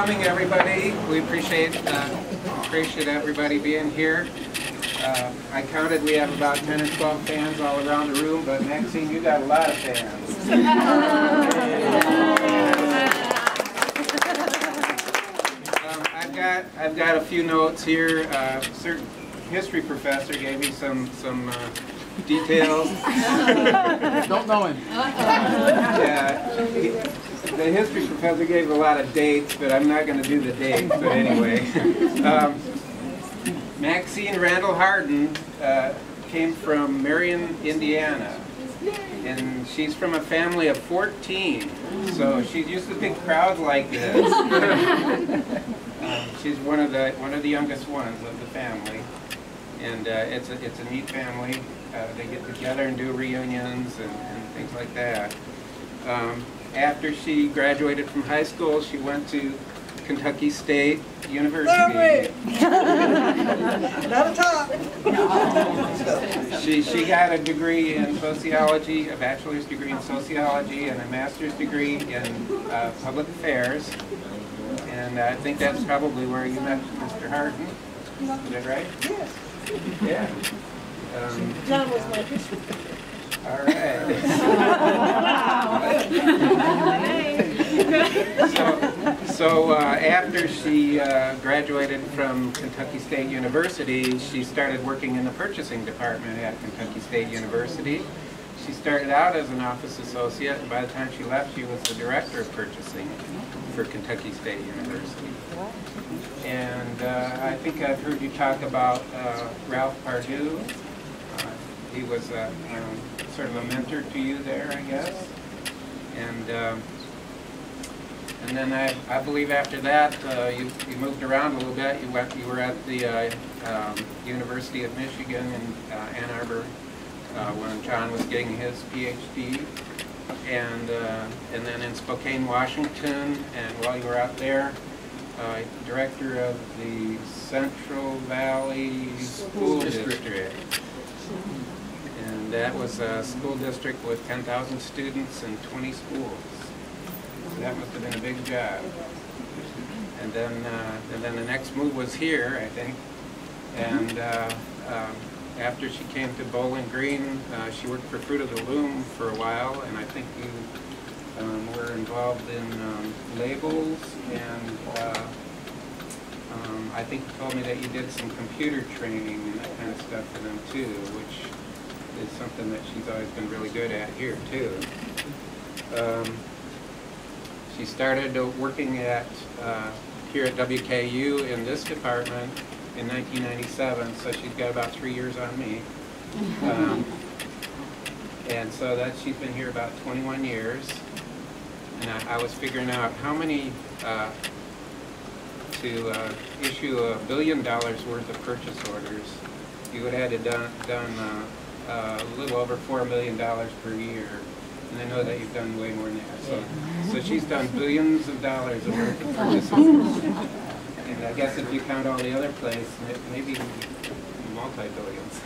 coming, everybody. We appreciate everybody being here. I counted we have about 10 or 12 fans all around the room, but Maxine, you got a lot of fans. I've got a few notes here. Certain history professor gave me some details. Don't know him. Yeah, the history professor gave a lot of dates, but I'm not going to do the dates. But anyway, Maxine Randall Hardin came from Marion, Indiana, and she's from a family of 14. So she's used to big crowds like this. She's one of the youngest ones of the family, and it's a neat family. They get together and do reunions and things like that. After she graduated from high school, she went to Kentucky State University. Not a top. She got a degree in sociology, a bachelor's degree in sociology, and a master's degree in public affairs. And I think that's probably where you met Mr. Hardin. Is that right? Yes. Yeah. John was my history. All right. So after she graduated from Kentucky State University, she started working in the purchasing department at Kentucky State University. She started out as an office associate, and by the time she left, she was the director of purchasing for Kentucky State University. And I think I've heard you talk about Ralph Pardue. He was sort of a mentor to you there, I guess. And then I believe after that you moved around a little bit. You were at the University of Michigan in Ann Arbor when John was getting his PhD, and then in Spokane, Washington. And while you were out there, director of the Central Valley School District. And that was a school district with 10,000 students and 20 schools. So that must have been a big job. And then the next move was here, I think. And after she came to Bowling Green, she worked for Fruit of the Loom for a while, and I think you were involved in labels, and I think you told me that you did some computer training and that kind of stuff for them too, which is something that she's always been really good at here too. She started working at here at WKU in this department in 1997, so she's got about 3 years on me. And so that she's been here about 21 years. And I was figuring out how many to issue $1 billion worth of purchase orders, you would have had to done a little over $4 million per year. And I know that you've done way more than that. So she's done billions of dollars worth of purchase orders. And I guess if you count all the other places, maybe multi-billions.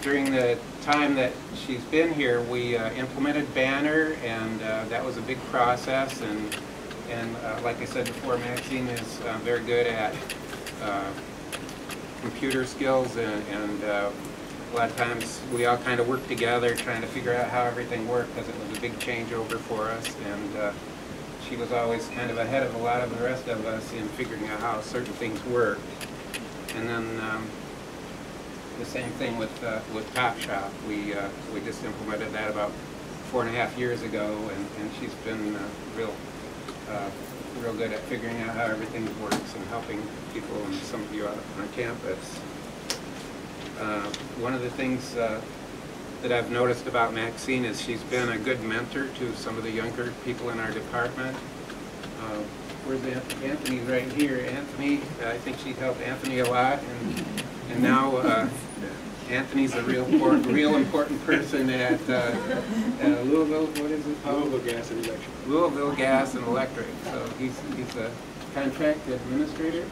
During the time that she's been here, we implemented Banner, and that was a big process. And like I said before, Maxine is very good at computer skills, and a lot of times we all kind of work together trying to figure out how everything worked, because it was a big changeover for us. And she was always kind of ahead of a lot of the rest of us in figuring out how certain things work. And then the same thing with Top Shop. We just implemented that about 4.5 years ago, and she's been real good at figuring out how everything works and helping people and some of you out on campus. One of the things that I've noticed about Maxine is she's been a good mentor to some of the younger people in our department. Where's Anthony? Anthony's right here. Anthony, I think she helped Anthony a lot, and now Anthony's a real important person at Louisville. What is it called? Louisville Gas and Electric. Louisville Gas and Electric. So he's a contract administrator.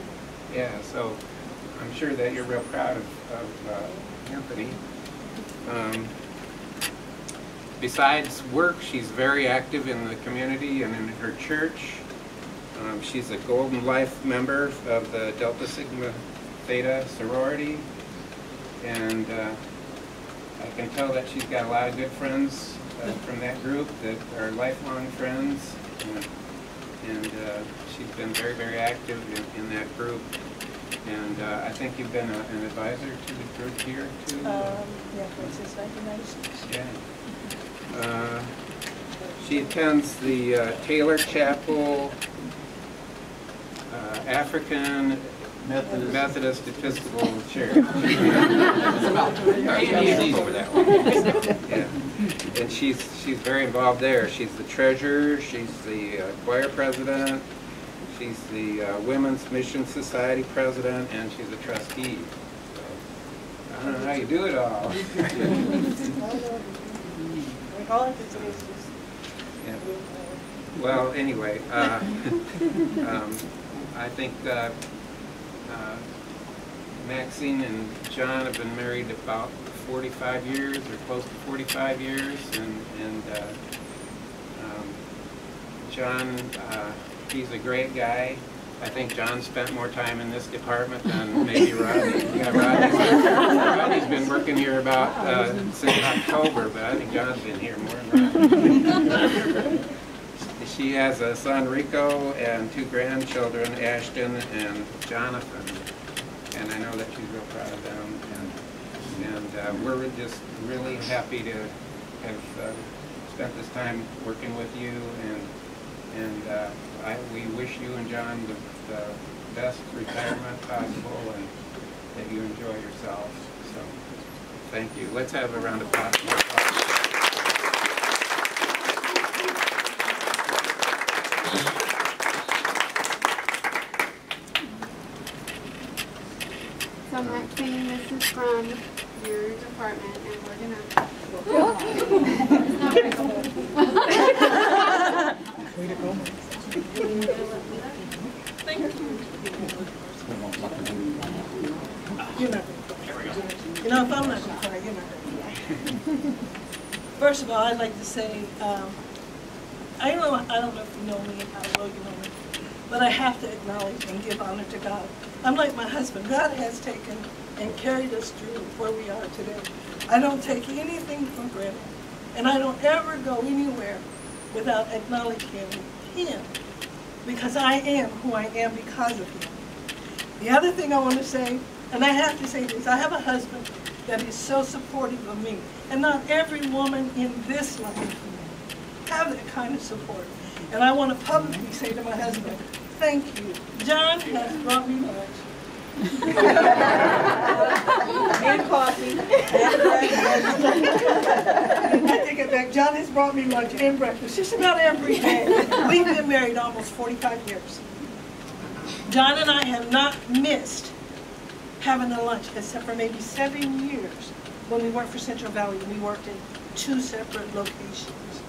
Yeah. So I'm sure that you're real proud of Anthony. Besides work, she's very active in the community and in her church. She's a Golden Life member of the Delta Sigma Theta sorority, and I can tell that she's got a lot of good friends from that group that are lifelong friends, and she's been very, very active in that group. And I think you've been an advisor to the group here too. Yeah, since 1996. Yeah. She attends the Taylor Chapel African Methodist Episcopal Church. Easy for that one. Yeah. And she's very involved there. She's the treasurer. She's the choir president. She's the Women's Mission Society president, and she's a trustee. So, I don't know how you do it all. Yeah. Well, anyway, I think Maxine and John have been married about 45 years, or close to 45 years, and John, he's a great guy. I think John spent more time in this department than maybe Rodney. Yeah, Rodney's been working here about since October, but I think John's been here more than Rodney. She has a son, Rico, and 2 grandchildren, Ashton and Jonathan. And I know that she's real proud of them. And we're just really happy to have spent this time working with you. And we wish you and John the best retirement possible, and that you enjoy yourselves. So, thank you. Let's have a round of applause. So Maxine, this is from your department, and we're gonna. Way to go, Thank you. You're not going to cry. You know, if I'm not going to cry, you're not going to cry. First of all, I'd like to say, I don't know if you know me, how well you know me, but I have to acknowledge and give honor to God. I'm like my husband. God has taken and carried us through where we are today. I don't take anything for granted, and I don't ever go anywhere without acknowledging Him, because I am who I am because of Him. The other thing I want to say, and I have to say this, I have a husband that is so supportive of me, and not every woman in this life have that kind of support. And I want to publicly say to my husband, thank you. John has brought me lunch. And coffee. I take it back. John has brought me lunch and breakfast just about every day. We've been married almost 45 years. John and I have not missed having a lunch except for maybe 7 years when we worked for Central Valley. We worked in 2 separate locations.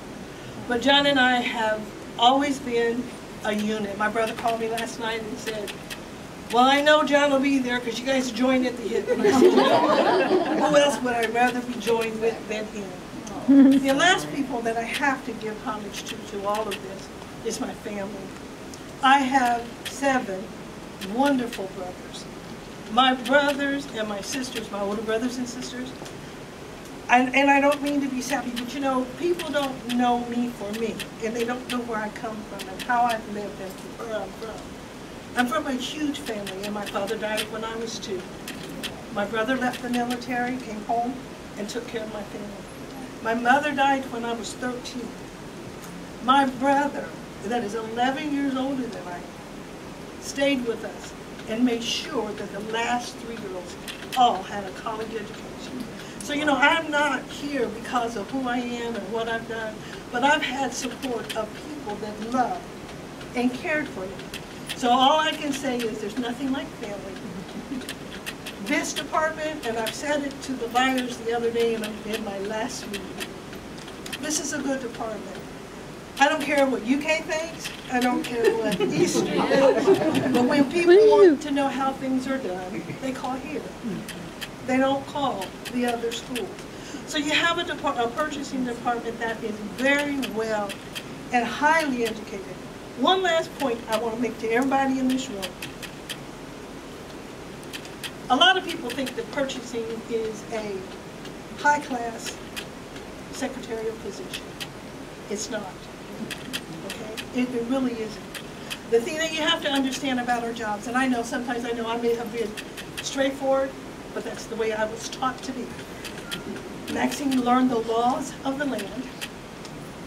But John and I have always been a unit. My brother called me last night and said, well, I know John will be there because you guys joined at the hip. And I said, who else would I rather be joined with than him? The last people that I have to give homage to all of this is my family. I have 7 wonderful brothers. My brothers and my sisters, my older brothers and sisters, and I don't mean to be sappy, but you know, people don't know me for me, and they don't know where I come from and how I've lived and where I'm from. I'm from a huge family, and my father died when I was 2. My brother left the military, came home, and took care of my family. My mother died when I was 13. My brother, that is 11 years older than I am, stayed with us and made sure that the last 3 girls all had a college education. So, you know, I'm not here because of who I am and what I've done, but I've had support of people that love and cared for me. So all I can say is there's nothing like family. This department, and I've said it to the buyers the other day in my last meeting, this is a good department. I don't care what UK thinks, I don't care what Eastern is, but when people want to know how things are done, they call here. They don't call the other schools. So you have a purchasing department that is very well and highly educated. One last point I want to make to everybody in this room. A lot of people think that purchasing is a high-class secretarial position. It's not. Okay? It really isn't. The thing that you have to understand about our jobs, and I know sometimes I may have been straightforward, but that's the way I was taught to be. Maxine learned the laws of the land,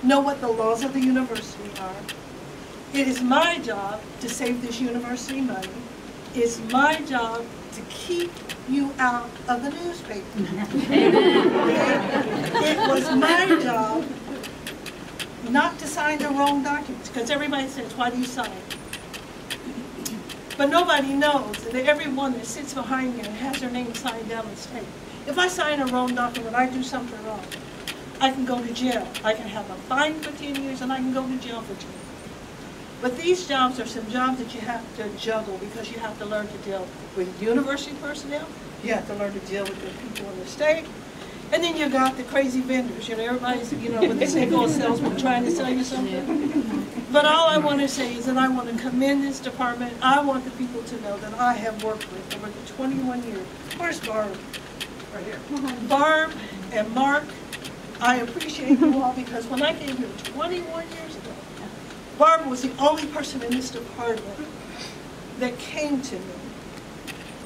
know what the laws of the university are. It is my job to save this university money. It's my job to keep you out of the newspaper. It was my job not to sign the wrong documents, because everybody says, why do you sign? But nobody knows that everyone that sits behind me and has their name signed down the tape. If I sign a wrong document, I do something wrong, I can go to jail. I can have a fine for 10 years and I can go to jail for 10 years. But these jobs are some jobs that you have to juggle, because you have to learn to deal with university personnel, you have to learn to deal with the people in the state, and then you got the crazy vendors. You know, everybody's, with the single salesman trying to sell you something. But all I want to say is that I want to commend this department. I want the people to know that I have worked with over the 21 years. Where's Barb? Right here. Barb and Mark, I appreciate you all, because when I came here 21 years ago, Barb was the only person in this department that came to me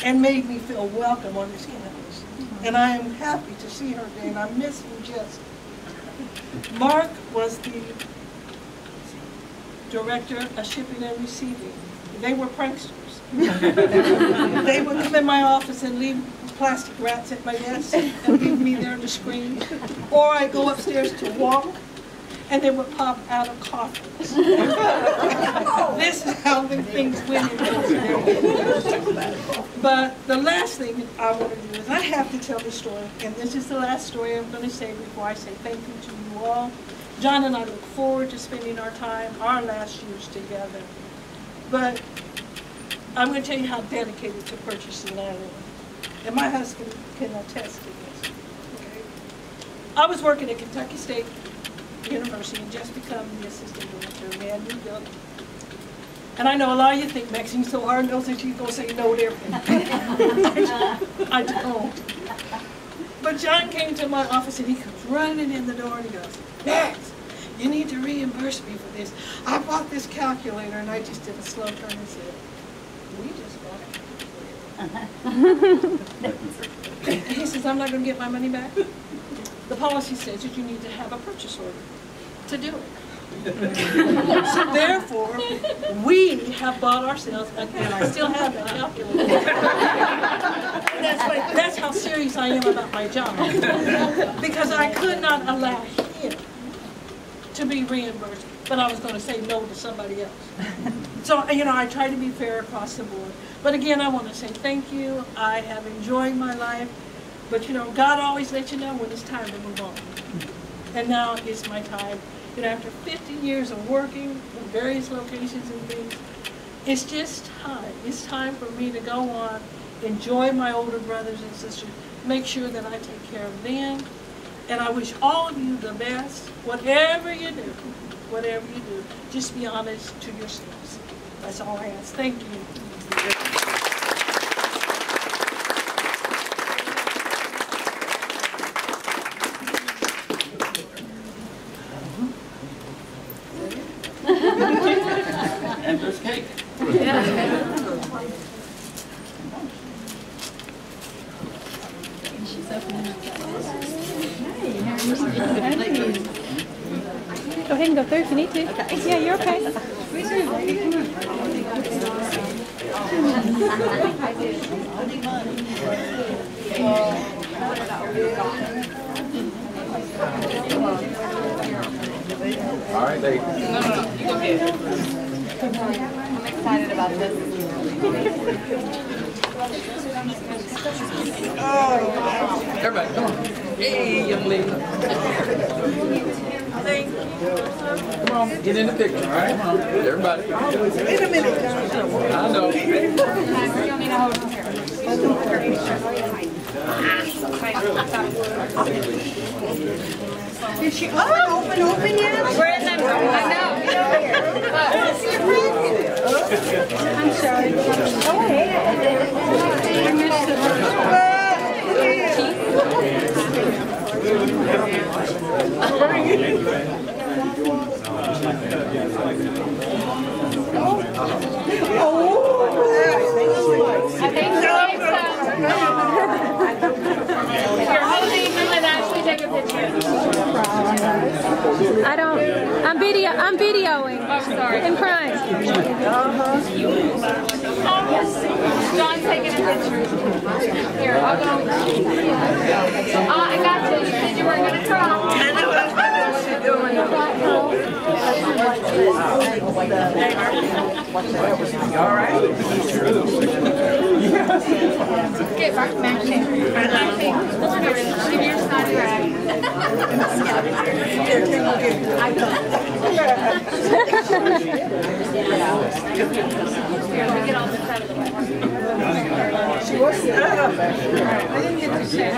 and made me feel welcome on this campus. And I am happy to see her today, and I miss you, Jessica. Mark was the director of shipping and receiving. They were pranksters. They would come in my office and leave plastic rats at my desk and leave me there to scream. Or I'd go upstairs to walk, and they would pop out of coffins. This is how the things went in those days. But the last thing I want to do is I have to tell the story, and this is the last story I'm going to say before I say thank you to you all. John and I look forward to spending our time, our last years together. But I'm going to tell you how dedicated to purchasing I am. And my husband can attest to this. Okay? I was working at Kentucky State University and just become the assistant director, man, new building. And I know a lot of you think Maxine's so hard-nosed that she's going to say no to everything. I don't. But John came to my office and he comes running in the door and he goes, Max, you need to reimburse me for this. I bought this calculator, and I just did a slow turn and said, we just bought it. And he says, I'm not going to get my money back. The policy says that you need to have a purchase order to do it. So therefore, we have bought ourselves, and I still have that calculator. That's how serious I am about my job. Because I could not allow him to be reimbursed, but I was going to say no to somebody else. So, I try to be fair across the board. But again, I want to say thank you. I have enjoyed my life. But God always lets you know when it's time to move on. And now is my time. After 50 years of working in various locations and things, it's just time. It's time for me to go on, enjoy my older brothers and sisters, make sure that I take care of them. And I wish all of you the best. Whatever you do, just be honest to yourselves. That's all I ask. Thank you. And there's cake. Go ahead and go through if you need to. Okay. Yeah, you're okay. All right, baby. I'm excited about this. Everybody, come on. Hey, young lady. Thank you. Come on, get in the picture, all right? Come on, everybody. Wait a minute, John. I know. You don't need to hold it here. Is she open yet? We're in the, I know. I'm sorry. Oh, hey. I missed I think so. You're holding him and actually take a picture. I don't. I'm videoing. Oh, sorry. I'm crying. John's taking a picture. Here, I'll go. I got you. You said you weren't going to cry. All right. Get back to Maxine. Maxine, give your snotty rag. Here, let me get all this out of the way. She was. I didn't get to say.